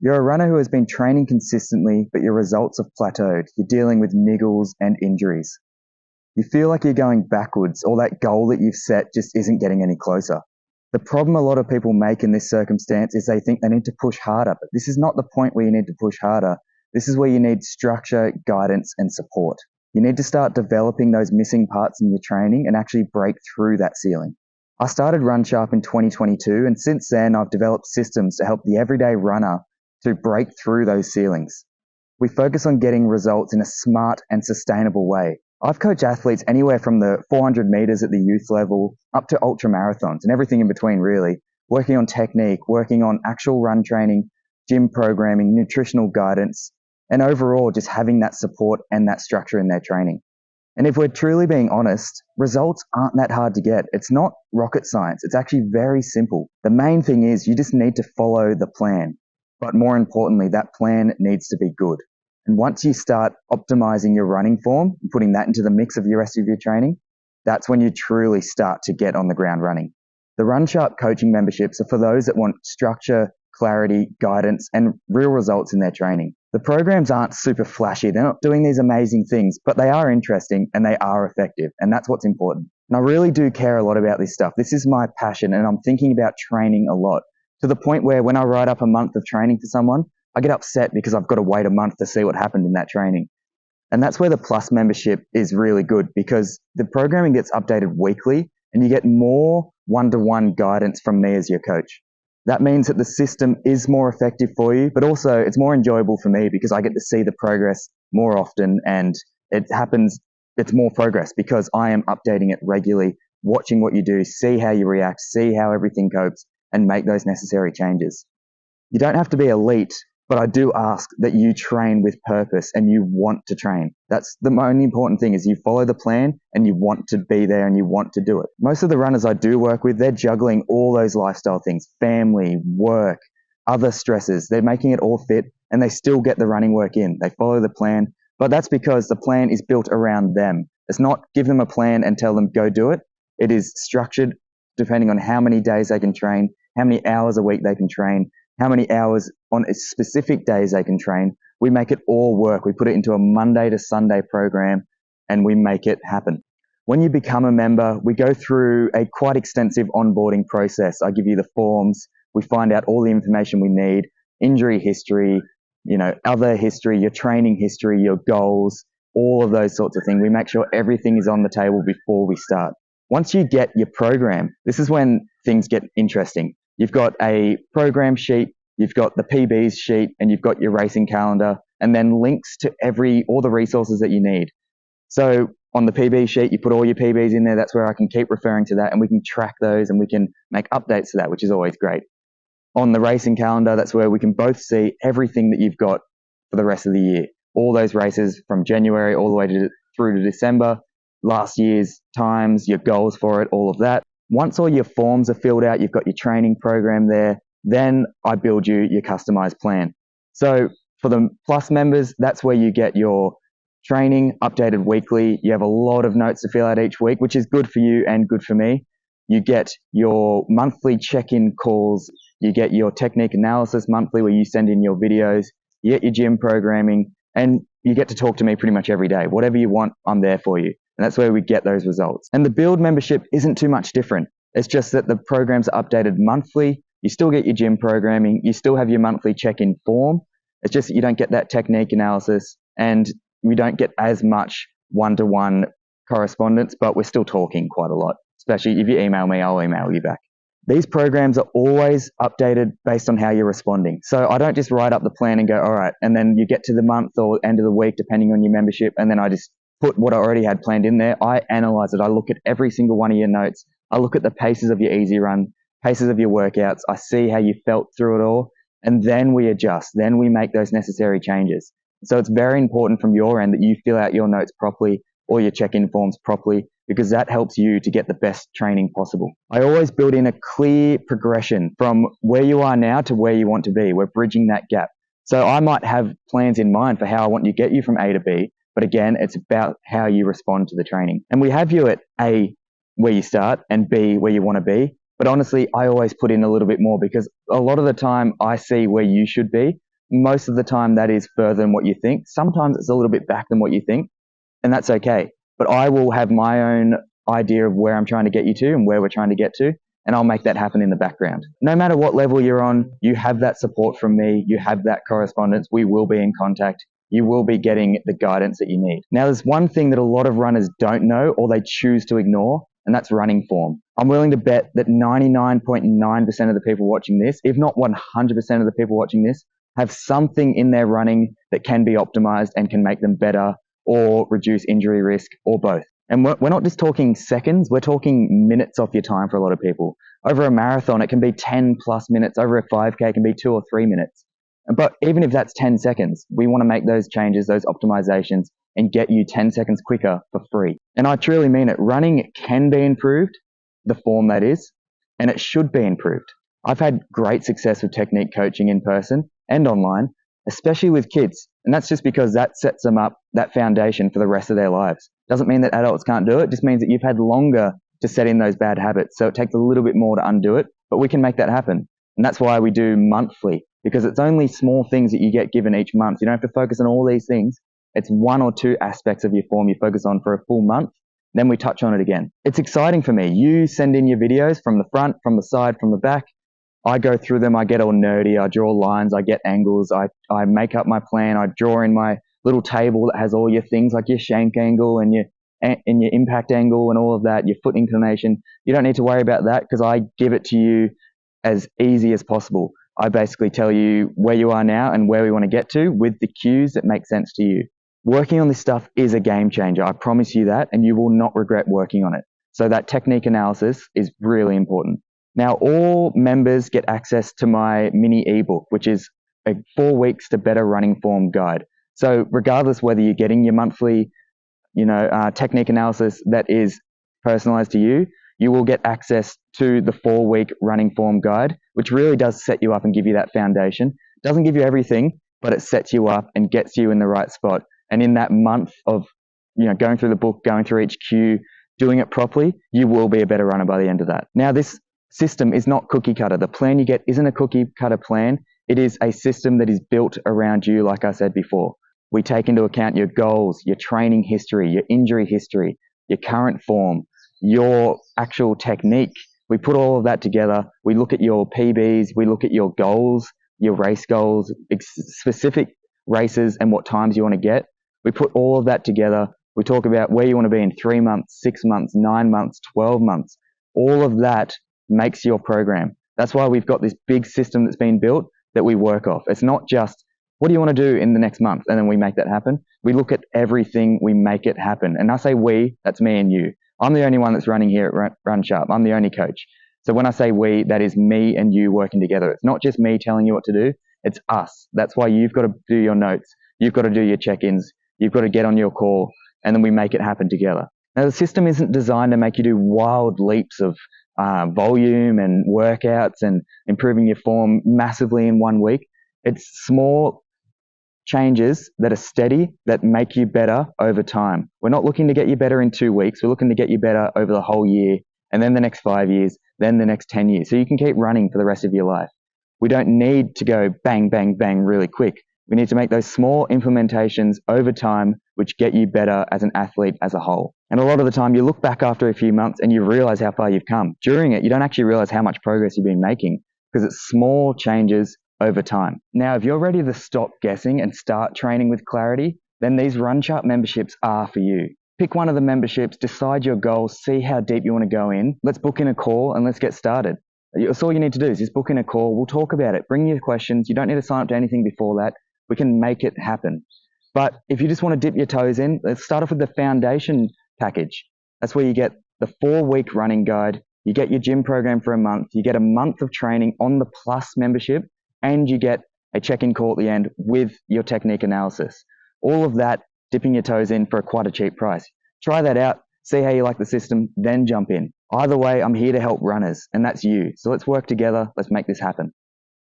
You're a runner who has been training consistently, but your results have plateaued. You're dealing with niggles and injuries. You feel like you're going backwards, or that goal that you've set just isn't getting any closer. The problem a lot of people make in this circumstance is they think they need to push harder, but this is not the point where you need to push harder. This is where you need structure, guidance, and support. You need to start developing those missing parts in your training and actually break through that ceiling. I started RunSharp in 2022, and since then I've developed systems to help the everyday runner to break through those ceilings. We focus on getting results in a smart and sustainable way. I've coached athletes anywhere from the 400 meters at the youth level up to ultra marathons and everything in between, really, working on technique, working on actual run training, gym programming, nutritional guidance, and overall just having that support and that structure in their training. And if we're truly being honest, results aren't that hard to get. It's not rocket science. It's actually very simple. The main thing is you just need to follow the plan. But more importantly, that plan needs to be good. And once you start optimizing your running form, putting that into the mix of the rest of your training, that's when you truly start to get on the ground running. The RunSharp coaching memberships are for those that want structure, clarity, guidance, and real results in their training. The programs aren't super flashy. They're not doing these amazing things, but they are interesting and they are effective. And that's what's important. And I really do care a lot about this stuff. This is my passion, and I'm thinking about training a lot, to the point where when I write up a month of training for someone, I get upset because I've got to wait a month to see what happened in that training. And that's where the Plus membership is really good, because the programming gets updated weekly and you get more one-to-one guidance from me as your coach. That means that the system is more effective for you, but also it's more enjoyable for me because I get to see the progress more often, and it's more progress because I am updating it regularly, watching what you do, see how you react, see how everything copes, and make those necessary changes. You don't have to be elite, but I do ask that you train with purpose and you want to train. That's the only important thing, is you follow the plan and you want to be there and you want to do it. Most of the runners I do work with, they're juggling all those lifestyle things, family, work, other stresses. They're making it all fit and they still get the running work in. They follow the plan, but that's because the plan is built around them. It's not give them a plan and tell them go do it. It is structured depending on how many days they can train, how many hours a week they can train, how many hours on specific days they can train. We make it all work. We put it into a Monday to Sunday program and we make it happen. When you become a member, we go through a quite extensive onboarding process. I give you the forms. We find out all the information we need, injury history, other history, your training history, your goals, all of those sorts of things. We make sure everything is on the table before we start. Once you get your program, this is when things get interesting. You've got a program sheet, you've got the PBs sheet, and you've got your racing calendar, and then links to all the resources that you need. So on the PB sheet, you put all your PBs in there. That's where I can keep referring to that, and we can track those and we can make updates to that, which is always great. On the racing calendar, that's where we can both see everything that you've got for the rest of the year. All those races from January all the way through to December, last year's times, your goals for it, all of that. Once all your forms are filled out, you've got your training program there, then I build you your customized plan. So for the Plus members, that's where you get your training updated weekly. You have a lot of notes to fill out each week, which is good for you and good for me. You get your monthly check-in calls. You get your technique analysis monthly where you send in your videos. You get your gym programming, and you get to talk to me pretty much every day. Whatever you want, I'm there for you. And that's where we get those results. And the Build membership isn't too much different. It's just that the programs are updated monthly. You still get your gym programming. You still have your monthly check-in form. It's just that you don't get that technique analysis and we don't get as much one-to-one correspondence, but we're still talking quite a lot. Especially if you email me, I'll email you back. These programs are always updated based on how you're responding. So I don't just write up the plan and go, all right, and then you get to the month or end of the week, depending on your membership, and then I just put what I already had planned in there. I analyze it. I look at every single one of your notes. I look at the paces of your easy run, paces of your workouts. I see how you felt through it all, and then we adjust. Then we make those necessary changes. So it's very important from your end that you fill out your notes properly or your check-in forms properly, because that helps you to get the best training possible. I always build in a clear progression from where you are now to where you want to be. We're bridging that gap. So I might have plans in mind for how I want to get you from A to B, but again, it's about how you respond to the training. And we have you at A, where you start, and B, where you want to be. But honestly, I always put in a little bit more because a lot of the time I see where you should be. Most of the time that is further than what you think. Sometimes it's a little bit back than what you think, and that's okay. But I will have my own idea of where I'm trying to get you to and where we're trying to get to, and I'll make that happen in the background. No matter what level you're on, you have that support from me, you have that correspondence, we will be in contact, you will be getting the guidance that you need. Now, there's one thing that a lot of runners don't know or they choose to ignore, and that's running form. I'm willing to bet that 99.9% of the people watching this, if not 100% of the people watching this, have something in their running that can be optimized and can make them better or reduce injury risk or both. And we're not just talking seconds, we're talking minutes off your time for a lot of people. Over a marathon, it can be 10 plus minutes. Over a 5K, it can be 2 or 3 minutes. But even if that's 10 seconds, we want to make those changes, those optimizations, and get you 10 seconds quicker for free. And I truly mean it. Running can be improved, the form that is, and it should be improved. I've had great success with technique coaching in person and online, especially with kids. And that's just because that sets them up, that foundation for the rest of their lives. Doesn't mean that adults can't do it. It just means that you've had longer to set in those bad habits. So it takes a little bit more to undo it, but we can make that happen. And that's why we do monthly, because it's only small things that you get given each month. You don't have to focus on all these things. It's 1 or 2 aspects of your form you focus on for a full month. Then we touch on it again. It's exciting for me. You send in your videos from the front, from the side, from the back. I go through them. I get all nerdy. I draw lines. I get angles. I make up my plan. I draw in my little table that has all your things like your shank angle and your impact angle and all of that, your foot inclination. You don't need to worry about that because I give it to you as easy as possible. I basically tell you where you are now and where we want to get to with the cues that make sense to you. Working on this stuff is a game changer. I promise you that, and you will not regret working on it. So that technique analysis is really important. Now, all members get access to my mini ebook, which is a 4 weeks to better running form guide. So regardless whether you're getting your monthly, technique analysis that is personalized to you, you will get access to the 4-week running form guide, which really does set you up and give you that foundation. Doesn't give you everything, but it sets you up and gets you in the right spot. And in that month of, going through the book, going through each cue, doing it properly, you will be a better runner by the end of that. Now, this system is not cookie cutter. The plan you get isn't a cookie cutter plan. It is a system that is built around you, like I said before. We take into account your goals, your training history, your injury history, your current form, your actual technique. We put all of that together. We look at your PBs. We look at your goals, your race goals, specific races and what times you want to get. We put all of that together. We talk about where you want to be in 3 months, 6 months, 9 months, 12 months. All of that makes your program. That's why we've got this big system that's been built that we work off. It's not just, what do you want to do in the next month? And then we make that happen. We look at everything, we make it happen. And I say we, that's me and you. I'm the only one that's running here at RunSharp. I'm the only coach. So when I say we, that is me and you working together. It's not just me telling you what to do. It's us. That's why you've got to do your notes. You've got to do your check-ins. You've got to get on your call. And then we make it happen together. Now, the system isn't designed to make you do wild leaps of volume and workouts and improving your form massively in 1 week. It's small changes that are steady that make you better over time. We're not looking to get you better in 2 weeks. We're looking to get you better over the whole year and then the next 5 years, then the next 10 years. So you can keep running for the rest of your life. We don't need to go bang, bang, bang really quick. We need to make those small implementations over time, which get you better as an athlete as a whole. And a lot of the time you look back after a few months and you realize how far you've come. During it, you don't actually realize how much progress you've been making because it's small changes over time. Now, if you're ready to stop guessing and start training with clarity, then these RunSharp memberships are for you. Pick one of the memberships, decide your goals, see how deep you want to go in. Let's book in a call and let's get started. That's all you need to do is just book in a call. We'll talk about it. Bring your questions. You don't need to sign up to anything before that. We can make it happen. But if you just want to dip your toes in, let's start off with the foundation package. That's where you get the 4-week running guide. You get your gym program for a month. You get a month of training on the Plus membership, and you get a check-in call at the end with your technique analysis. All of that, dipping your toes in for quite a cheap price. Try that out. See how you like the system, then jump in. Either way, I'm here to help runners, and that's you. So let's work together. Let's make this happen.